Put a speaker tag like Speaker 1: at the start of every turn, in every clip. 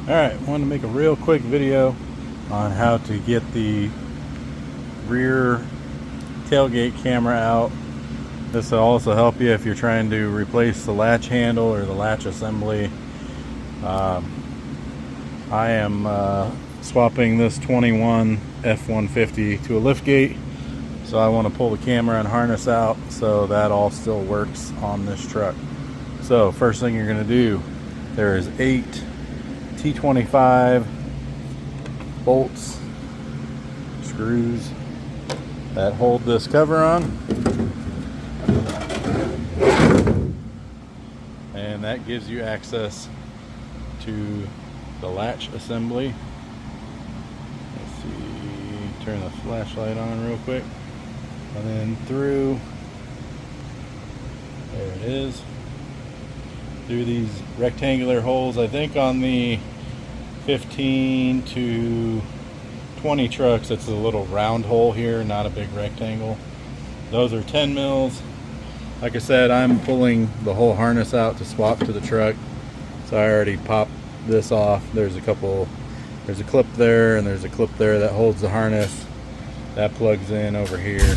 Speaker 1: Alright, wanted to make a real quick video on how to get the rear tailgate camera out. This will also help you if you're trying to replace the latch handle or the latch assembly. I am swapping this 21 F150 to a liftgate, so I want to pull the camera and harness out so that all still works on this truck. So first thing you're going to do, there is 8 T25 bolts, screws that hold this cover on, and that gives you access to the latch assembly. Let's see, turn the flashlight on real quick, and then through, there it is, through these rectangular holes. I think on the 15 to 20 trucks it's a little round hole here, not a big rectangle. Those are 10 mils. Like I said, I'm pulling the whole harness out to swap to the truck, so I already popped this off. There's a clip there and there's a clip there that holds the harness. That plugs in over here,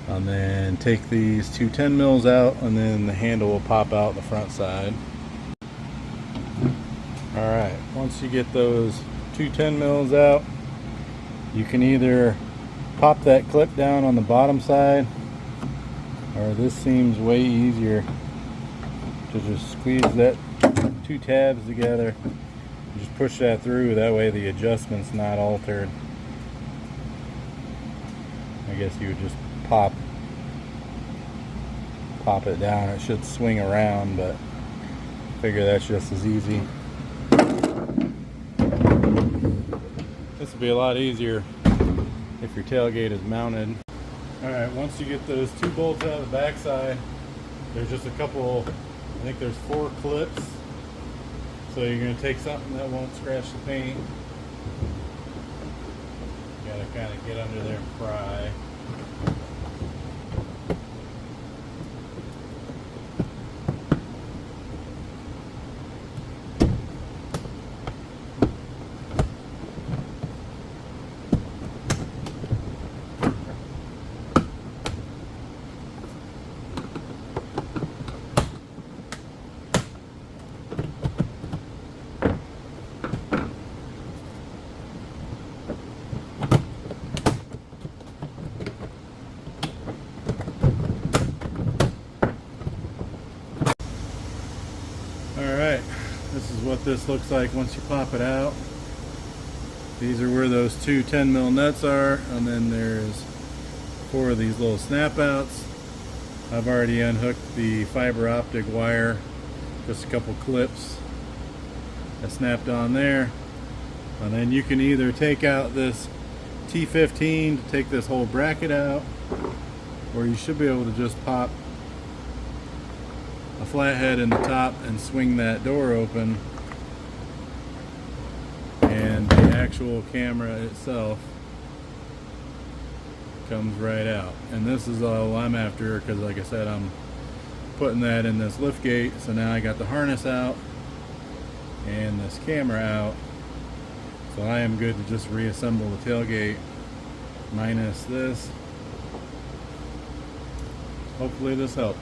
Speaker 1: and then take these two 10 mils out, and then the handle will pop out the front side. Alright, once you get those two 10 mils out, you can either pop that clip down on the bottom side, or this seems way easier to just squeeze that two tabs together, just push that through. That way the adjustment's not altered. I guess you would just pop it down. It should swing around, but I figure that's just as easy. This will be a lot easier if your tailgate is mounted. Alright, once you get those two bolts out of the back side, there's just a couple, I think there's 4 clips. So you're going to take something that won't scratch the paint. You gotta kind of get under there and pry. Alright, this is what this looks like once you pop it out. These are where those two 10 mil nuts are, and then there's 4 of these little snap outs. I've already unhooked the fiber optic wire, just a couple clips that snapped on there. And then you can either take out this T15 to take this whole bracket out, or you should be able to just pop a flathead in the top and swing that door open, and the actual camera itself comes right out. And this is all I'm after, because like I said, I'm putting that in this lift gate. So now I got the harness out and this camera out, so I am good to just reassemble the tailgate minus this. Hopefully this helped.